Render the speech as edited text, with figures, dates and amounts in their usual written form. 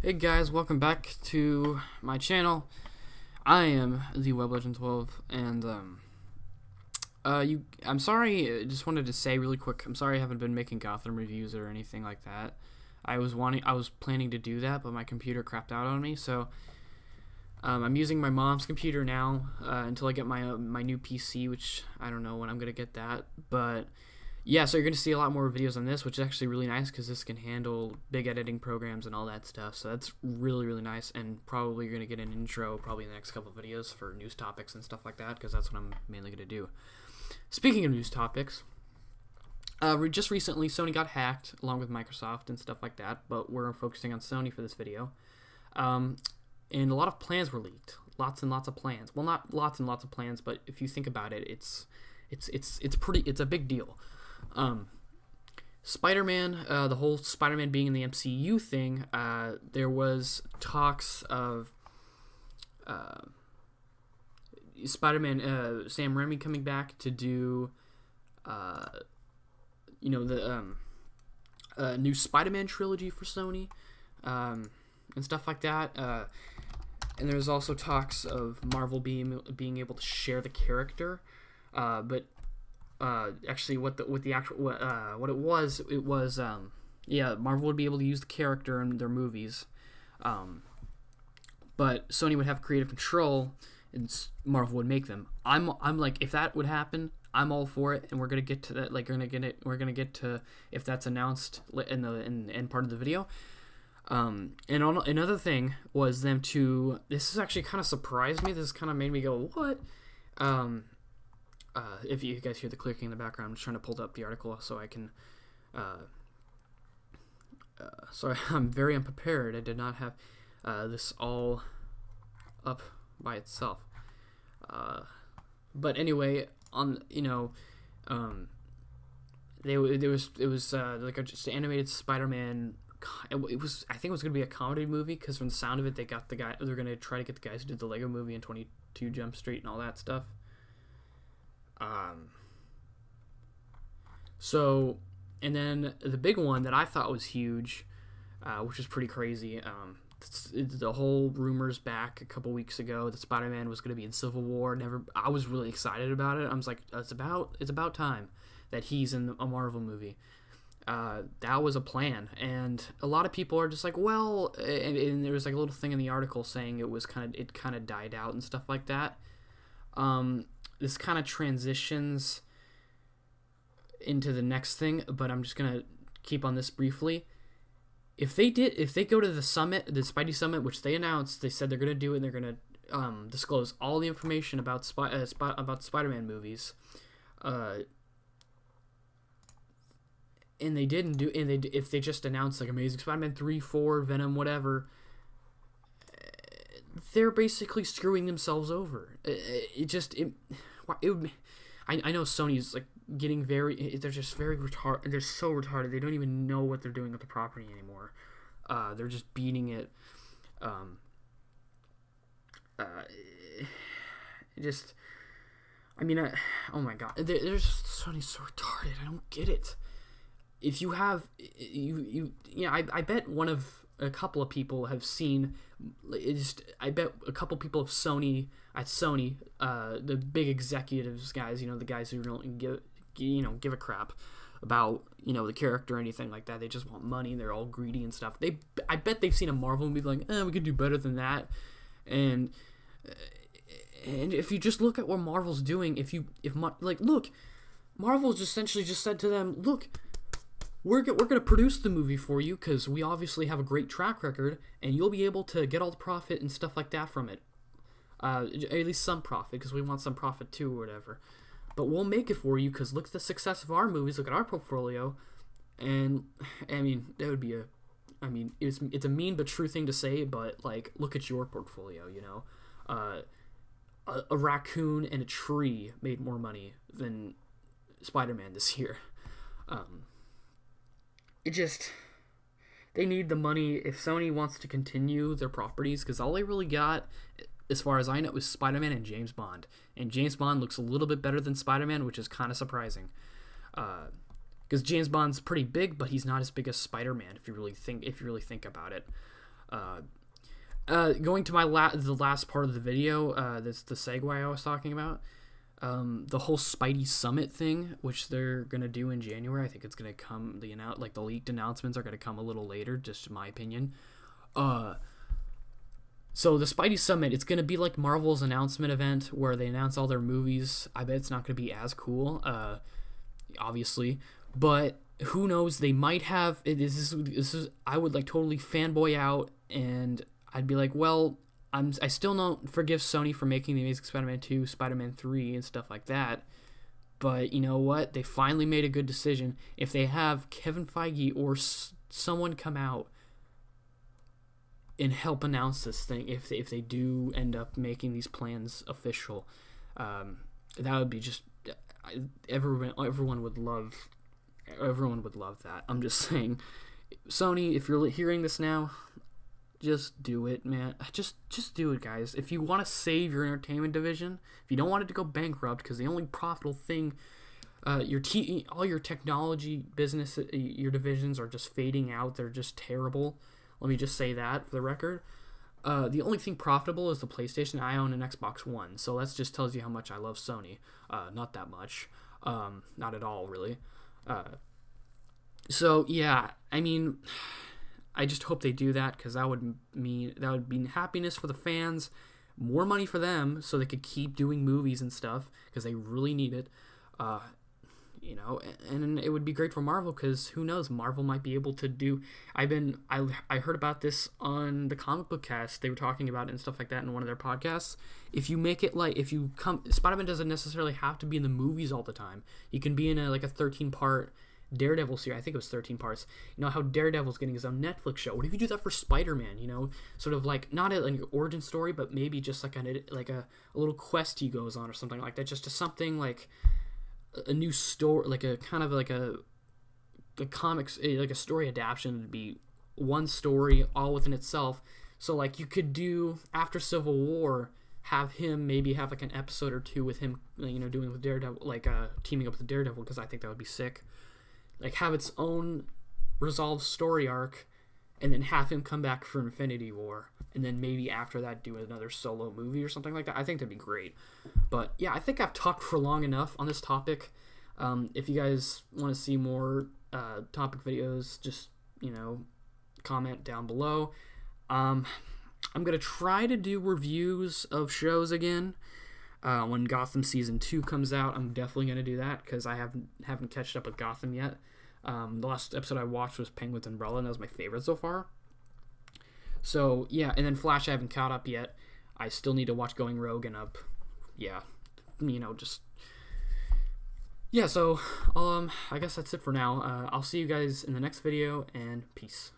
Hey guys, welcome back to my channel. I am the Web Legend 12, and I'm sorry. I just wanted to say really quick. I'm sorry I haven't been making Gotham reviews or anything like that. I was planning to do that, but my computer crapped out on me. So I'm using my mom's computer now until I get my new PC, which I don't know when I'm gonna get that, but. Yeah, so you're going to see a lot more videos on this, which is actually really nice because this can handle big editing programs and all that stuff. So that's really, really nice, and probably you're going to get an intro probably in the next couple of videos for news topics and stuff like that because that's what I'm mainly going to do. Speaking of news topics, just recently Sony got hacked along with Microsoft and stuff like that, but we're focusing on Sony for this video. And a lot of plans were leaked. Lots and lots of plans. Well, not lots and lots of plans, but if you think about it, it's a big deal. Spider-Man, the whole Spider-Man being in the MCU thing, there was talks of Spider-Man, Sam Raimi coming back to do, the new Spider-Man trilogy for Sony, and stuff like that. And there was also talks of Marvel being able to share the character, but. Actually, what it was, Marvel would be able to use the character in their movies, but Sony would have creative control, and Marvel would make them. I'm like, if that would happen, I'm all for it, and we're gonna get to that. Like, we're gonna get to if that's announced in the end part of the video. And another thing was them to. This has actually kind of surprised me. This kind of made me go, what? If you guys hear the clicking in the background, I'm just trying to pull up the article so I can. Sorry, I'm very unprepared. I did not have this all up by itself. But anyway, it was like a just animated Spider-Man. I think it was gonna be a comedy movie because from the sound of it, they're gonna try to get the guys who did the Lego Movie and 22 Jump Street and all that stuff. So, and then the big one that I thought was huge, which is pretty crazy, the whole rumors back a couple weeks ago that Spider-Man was going to be in Civil War. I was really excited about it. I was like, it's about time that he's in a Marvel movie. That was a plan, and a lot of people are just like, well, and there was like a little thing in the article saying it kind of died out and stuff like that. This kind of transitions into the next thing, but I'm just gonna keep on this briefly. If they go to the summit, the Spidey Summit, which they announced, they said they're gonna do it, and they're gonna disclose all the information about Spider-Man movies, and they didn't do, and if they just announced like Amazing Spider-Man 3, 4, Venom, whatever. They're basically screwing themselves over. I know Sony's like getting they're just very retarded. They're so retarded. They don't even know what they're doing with the property anymore. They're just beating it. Oh my god. They're just Sony's so retarded. I don't get it. If you have I bet a couple of people have seen. I bet a couple people of Sony, the big executives guys, the guys who don't give a crap about the character or anything like that. They just want money. They're all greedy and stuff. I bet they've seen a Marvel movie like, we could do better than that. And if you just look at what Marvel's doing, look, Marvel's essentially just said to them, look. We're going to produce the movie for you because we obviously have a great track record, and you'll be able to get all the profit and stuff like that from it. At least some profit, because we want some profit too or whatever. But we'll make it for you because look at the success of our movies, look at our portfolio. And, that would be it's a mean but true thing to say, but, like, look at your portfolio, a raccoon and a tree made more money than Spider-Man this year. They need the money if Sony wants to continue their properties, because all they really got, as far as I know, is Spider-Man and James Bond. And James Bond looks a little bit better than Spider-Man, which is kind of surprising. Because James Bond's pretty big, but he's not as big as Spider-Man if you really think about it. Going to the last part of the video, that's the segue I was talking about. The whole Spidey Summit thing, which they're gonna do in January. I think it's gonna come. The leaked announcements are gonna come a little later, just in my opinion. So the Spidey Summit, it's gonna be like Marvel's announcement event where they announce all their movies. I bet it's not gonna be as cool, obviously, but who knows? They might have. This is. I would like totally fanboy out, and I'd be like, well, I still don't forgive Sony for making the Amazing Spider-Man 2, Spider-Man 3, and stuff like that. But you know what? They finally made a good decision. If they have Kevin Feige or someone come out and help announce this thing, if they do end up making these plans official, that would be just everyone would love that. I'm just saying, Sony, if you're hearing this now, just do it, man. Just do it, guys. If you want to save your entertainment division, if you don't want it to go bankrupt, because the only profitable thing, all your technology business, your divisions are just fading out. They're just terrible. Let me just say that for the record. The only thing profitable is the PlayStation. I own an Xbox One, so that just tells you how much I love Sony. Not that much. Not at all, really. So yeah, I mean, I just hope they do that, because that would mean happiness for the fans, more money for them, so they could keep doing movies and stuff, because they really need it. And it would be great for Marvel, because who knows, Marvel might be able to do. I heard about this on the Comic Book Cast. They were talking about it and stuff like that in one of their podcasts. If you make it Spider-Man doesn't necessarily have to be in the movies all the time. You can be in a 13-part Daredevil series. I think it was 13 parts. You know how Daredevil's getting his own Netflix show. What if you do that for Spider-Man? Sort of like not an origin story, but maybe just like a little quest he goes on or something like that. Just to something like a new story, like a kind of like a comics, like a story adaptation. Would be one story all within itself. So like you could do after Civil War, have him maybe have like an episode or two with him, doing with Daredevil, like teaming up with Daredevil, because I think that would be sick. Like, have its own resolved story arc, and then have him come back for Infinity War, and then maybe after that do another solo movie or something like that. I think that'd be great. But yeah, I think I've talked for long enough on this topic. If you guys want to see more topic videos, just comment down below. I'm gonna try to do reviews of shows again. When Gotham Season 2 comes out, I'm definitely going to do that, because I haven't catched up with Gotham yet. The last episode I watched was Penguin's Umbrella, and that was my favorite so far. So, yeah, and then Flash I haven't caught up yet. I still need to watch Going Rogue and Up. Yeah, Yeah, so, I guess that's it for now. I'll see you guys in the next video, and peace.